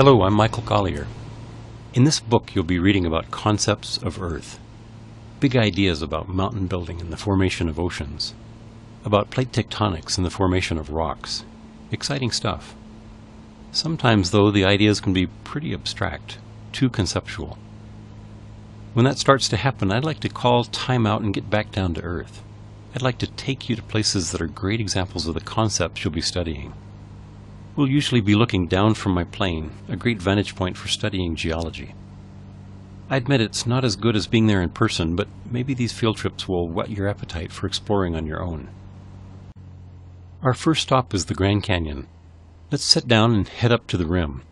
Hello, I'm Michael Collier. In this book you'll be reading about concepts of Earth, big ideas about mountain building and the formation of oceans, about plate tectonics and the formation of rocks. Exciting stuff. Sometimes, though, the ideas can be pretty abstract, too conceptual. When that starts to happen, I'd like to call time out and get back down to earth. I'd like to take you to places that are great examples of the concepts you'll be studying. We'll usually be looking down from my plane, a great vantage point for studying geology. I admit it's not as good as being there in person, but maybe these field trips will whet your appetite for exploring on your own. Our first stop is the Grand Canyon. Let's sit down and head up to the rim.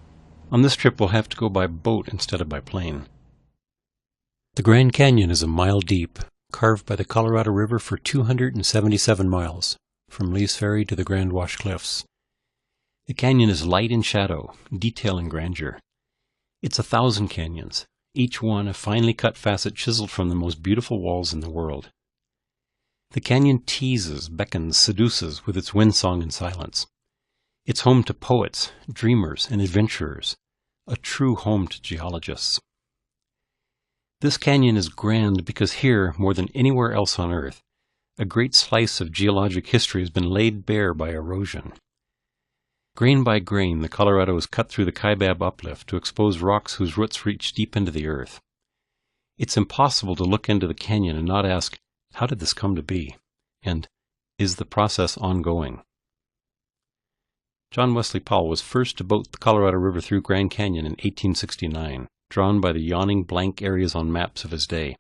On this trip we'll have to go by boat instead of by plane. The Grand Canyon is a mile deep, carved by the Colorado River for 277 miles, from Lee's Ferry to the Grand Wash Cliffs. The canyon is light in shadow, detail in grandeur. It's 1,000 canyons, each one a finely cut facet chiseled from the most beautiful walls in the world. The canyon teases, beckons, seduces with its windsong and silence. It's home to poets, dreamers, and adventurers, a true home to geologists. This canyon is grand because here, more than anywhere else on Earth, a great slice of geologic history has been laid bare by erosion. Grain by grain, the Colorado is cut through the Kaibab uplift to expose rocks whose roots reach deep into the earth. It's impossible to look into the canyon and not ask, how did this come to be? And, is the process ongoing? John Wesley Powell was first to boat the Colorado River through Grand Canyon in 1869, drawn by the yawning blank areas on maps of his day.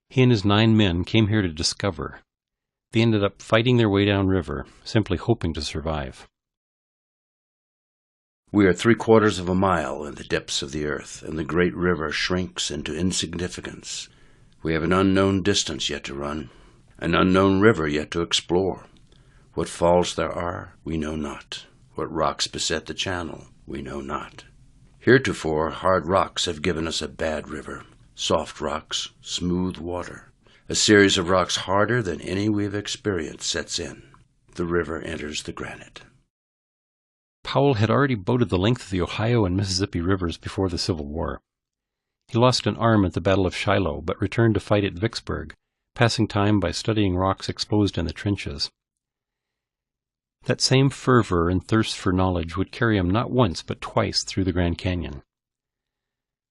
He and his 9 men came here to discover. They ended up fighting their way downriver, simply hoping to survive. We are 3/4 of a mile in the depths of the earth, and the great river shrinks into insignificance. We have an unknown distance yet to run, an unknown river yet to explore. What falls there are, we know not. What rocks beset the channel, we know not. Heretofore, hard rocks have given us a bad river, soft rocks, smooth water. A series of rocks harder than any we have experienced sets in. The river enters the granite. Powell had already boated the length of the Ohio and Mississippi rivers before the Civil War. He lost an arm at the Battle of Shiloh, but returned to fight at Vicksburg, passing time by studying rocks exposed in the trenches. That same fervor and thirst for knowledge would carry him not once but twice through the Grand Canyon.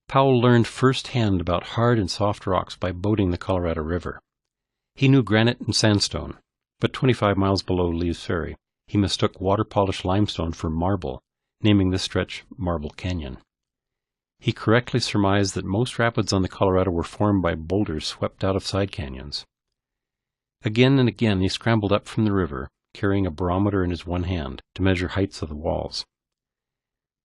Powell learned firsthand about hard and soft rocks by boating the Colorado River. He knew granite and sandstone, but 25 miles below Lee's Ferry, he mistook water-polished limestone for marble, naming this stretch Marble Canyon. He correctly surmised that most rapids on the Colorado were formed by boulders swept out of side canyons. Again and again he scrambled up from the river, carrying a barometer in his one hand to measure heights of the walls.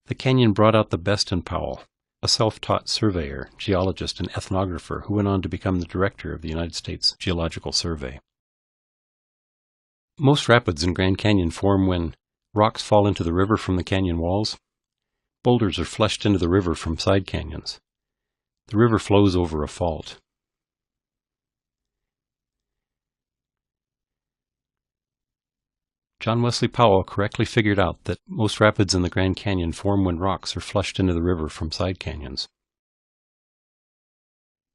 The canyon brought out the best in Powell, a self-taught surveyor, geologist, and ethnographer who went on to become the director of the United States Geological Survey. Most rapids in Grand Canyon form when rocks fall into the river from the canyon walls. Boulders are flushed into the river from side canyons. The river flows over a fault. John Wesley Powell correctly figured out that most rapids in the Grand Canyon form when rocks are flushed into the river from side canyons.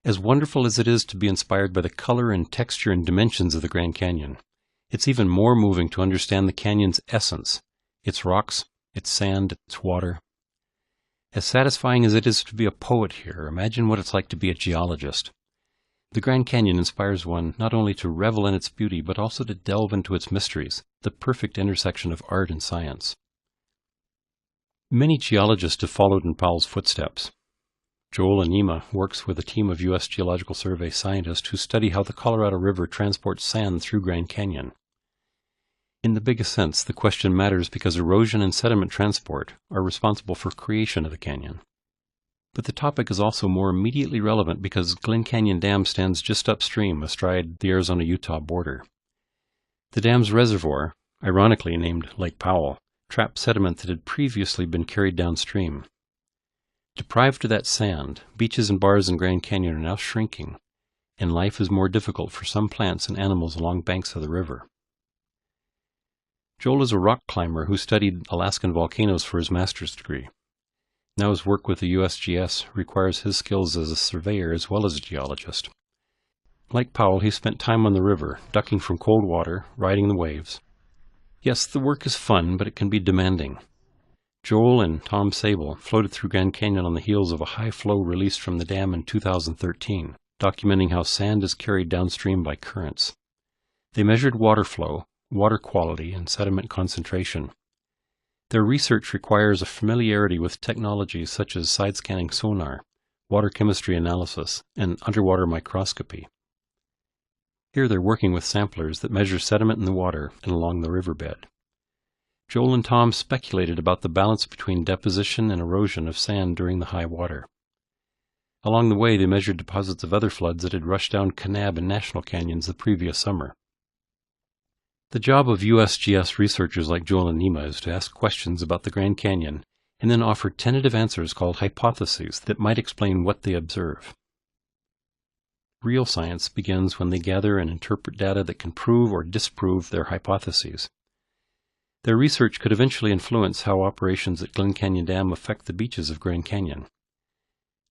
As wonderful as it is to be inspired by the color and texture and dimensions of the Grand Canyon, it's even more moving to understand the canyon's essence, its rocks, its sand, its water. As satisfying as it is to be a poet here, imagine what it's like to be a geologist. The Grand Canyon inspires one not only to revel in its beauty, but also to delve into its mysteries, the perfect intersection of art and science. Many geologists have followed in Powell's footsteps. Joel Anima works with a team of U.S. Geological Survey scientists who study how the Colorado River transports sand through Grand Canyon. In the biggest sense, the question matters because erosion and sediment transport are responsible for creation of the canyon. But the topic is also more immediately relevant because Glen Canyon Dam stands just upstream astride the Arizona-Utah border. The dam's reservoir, ironically named Lake Powell, trapped sediment that had previously been carried downstream. Deprived of that sand, beaches and bars in Grand Canyon are now shrinking, and life is more difficult for some plants and animals along banks of the river. Joel is a rock climber who studied Alaskan volcanoes for his master's degree. Now his work with the USGS requires his skills as a surveyor as well as a geologist. Like Powell, he spent time on the river, ducking from cold water, riding the waves. Yes, the work is fun, but it can be demanding. Joel and Tom Sable floated through Grand Canyon on the heels of a high flow released from the dam in 2013, documenting how sand is carried downstream by currents. They measured water flow, water quality, and sediment concentration. Their research requires a familiarity with technologies such as side-scanning sonar, water chemistry analysis, and underwater microscopy. Here they're working with samplers that measure sediment in the water and along the riverbed. Joel and Tom speculated about the balance between deposition and erosion of sand during the high water. Along the way, they measured deposits of other floods that had rushed down Kanab and National Canyons the previous summer. The job of USGS researchers like Joel and Nima is to ask questions about the Grand Canyon and then offer tentative answers called hypotheses that might explain what they observe. Real science begins when they gather and interpret data that can prove or disprove their hypotheses. Their research could eventually influence how operations at Glen Canyon Dam affect the beaches of Grand Canyon.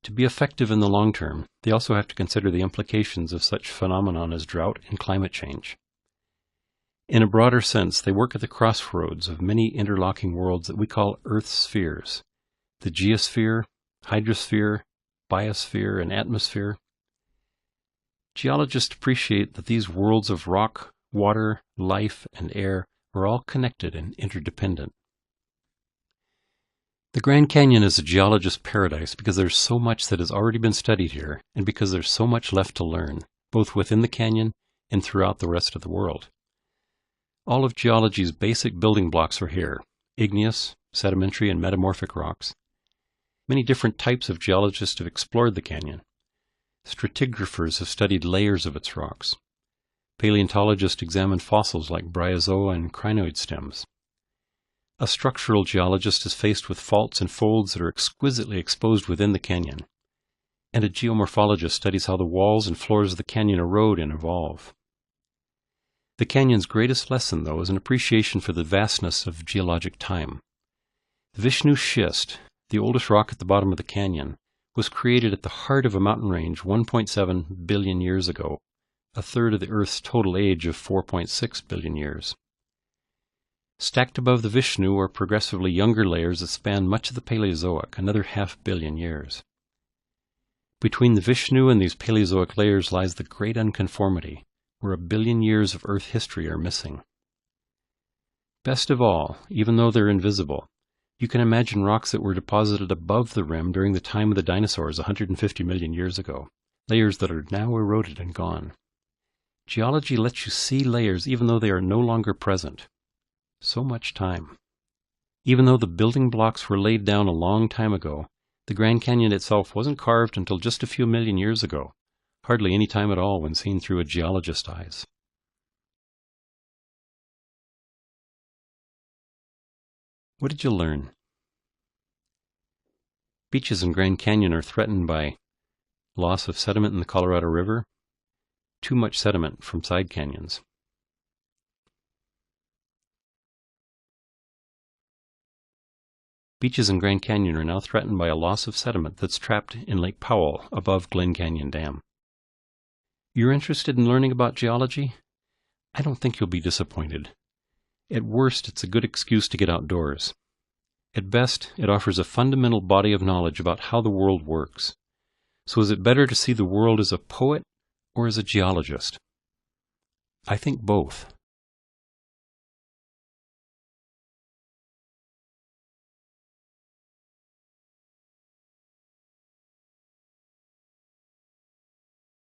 To be effective in the long term, they also have to consider the implications of such phenomenon as drought and climate change. In a broader sense, they work at the crossroads of many interlocking worlds that we call Earth's spheres: the geosphere, hydrosphere, biosphere, and atmosphere. Geologists appreciate that these worlds of rock, water, life, and air are all connected and interdependent. The Grand Canyon is a geologist's paradise because there's so much that has already been studied here, and because there's so much left to learn, both within the canyon and throughout the rest of the world. All of geology's basic building blocks are here: igneous, sedimentary, and metamorphic rocks. Many different types of geologists have explored the canyon. Stratigraphers have studied layers of its rocks. Paleontologists examine fossils like bryozoa and crinoid stems. A structural geologist is faced with faults and folds that are exquisitely exposed within the canyon. And a geomorphologist studies how the walls and floors of the canyon erode and evolve. The canyon's greatest lesson, though, is an appreciation for the vastness of geologic time. The Vishnu Schist, the oldest rock at the bottom of the canyon, was created at the heart of a mountain range 1.7 billion years ago, a third of the Earth's total age of 4.6 billion years. Stacked above the Vishnu are progressively younger layers that span much of the Paleozoic, another 500 million years. Between the Vishnu and these Paleozoic layers lies the Great Unconformity, where 1 billion years of Earth history are missing. Best of all, even though they're invisible, you can imagine rocks that were deposited above the rim during the time of the dinosaurs 150 million years ago, layers that are now eroded and gone. Geology lets you see layers even though they are no longer present. So much time. Even though the building blocks were laid down a long time ago, the Grand Canyon itself wasn't carved until just a few million years ago, hardly any time at all when seen through a geologist's eyes. What did you learn? Beaches in Grand Canyon are threatened by loss of sediment in the Colorado River, too much sediment from side canyons. Beaches in Grand Canyon are now threatened by a loss of sediment that's trapped in Lake Powell above Glen Canyon Dam. You're interested in learning about geology? I don't think you'll be disappointed. At worst, it's a good excuse to get outdoors. At best, it offers a fundamental body of knowledge about how the world works. So is it better to see the world as a poet or as a geologist? I think both.